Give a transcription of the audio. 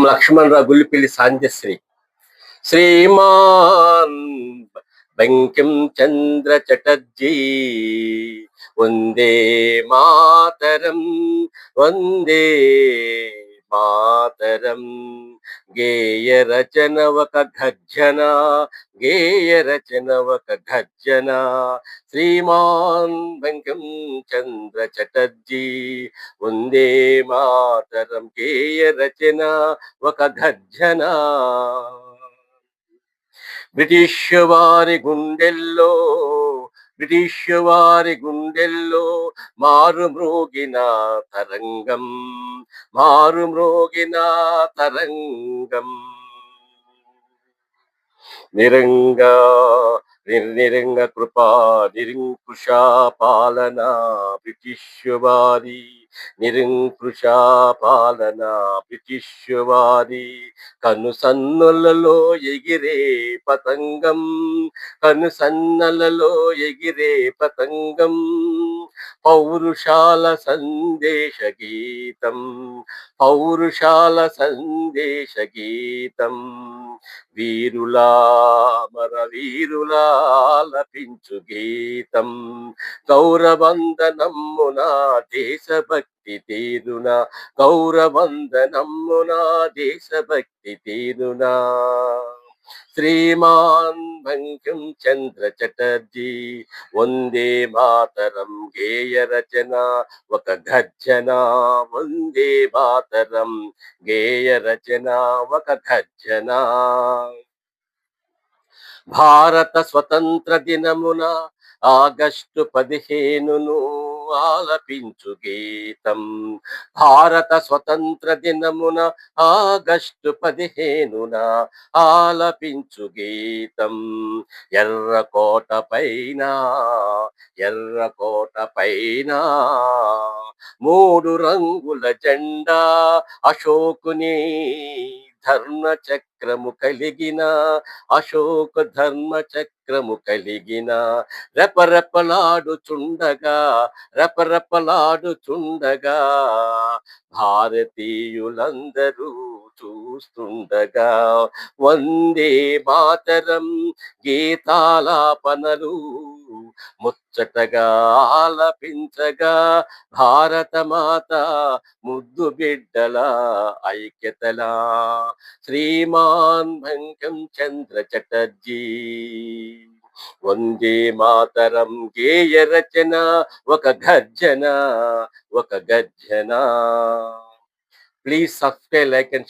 లక్ష్మణరావు గుల్లిపల్లి సాంజశ్రీ. శ్రీమాన్ బంకిం చంద్ర చటర్జీ వందే మాతరం, వందే మాతరం. గేయ రచన ఒక గర్జన, గేయ రచన ఒక గర్జన. శ్రీమాన్ బంకిం చంద్ర చటర్జీ వందే మాతరం. గేయ రచన ఒక గర్జన. బ్రిటిష్ వారి గుండెల్లో, బ్రిటిష్ వారి గుండెల్లో మారు మ్రోగిన తరంగం, మారు మ్రోగిన తరంగం. నిరంగా నిర్నిరంగ కృపా నిరంకుశ పాలన బ్రిటిష్ వారి, నిరంకుశ పాలన బ్రిటిష్ వారి. కనుసన్నలలో ఎగిరే పతంగం, కనుసన్నలలో ఎగిరే పతంగం. పౌరుషాల సందేశ గీతం, పౌరుషాల సందేశ గీతం. వీరులా మర వీరులా లపించు గీతం. గౌరవందనమ్మున దేశభక్తి తీరున, గౌరవందనమ్మున దేశభక్తి తీరున. శ్రీమాన్ బంకిం చంద్ర చటర్జీ వందే మాతరం. గేయ రచన ఒక గర్జన, వందే మాతరం. గేయ రచన ఒక గర్జన. భారత స్వతంత్ర దినమున ఆగస్టు 15ను ఆలపించు గీతం. భారత స్వతంత్ర దినమున ఆగస్టు 15న ఆలపించు గీతం. ఎర్రకోట పైన, ఎర్రకోట పైన 3 రంగుల జెండా, అశోకుని ధర్మ చక్రము కలిగిన, అశోక ధర్మ చక్రము కలిగిన. రెపరెపలాడుచుండగా, రెపరెపలాడుచుండగా భారతీయులందరూ చూస్తుండగా. వందే మాతరం గీతాలాపనలు ముచ్చటగా ఆలపించగా. భారత మాత ముద్దు బిడ్డల ఐక్యతలా. శ్రీమాన్ బంకిం చంద్ర చటర్జీ వందే మాతరం. గేయ రచన ఒక గర్జన, ఒక గర్జన. Please subscribe, like and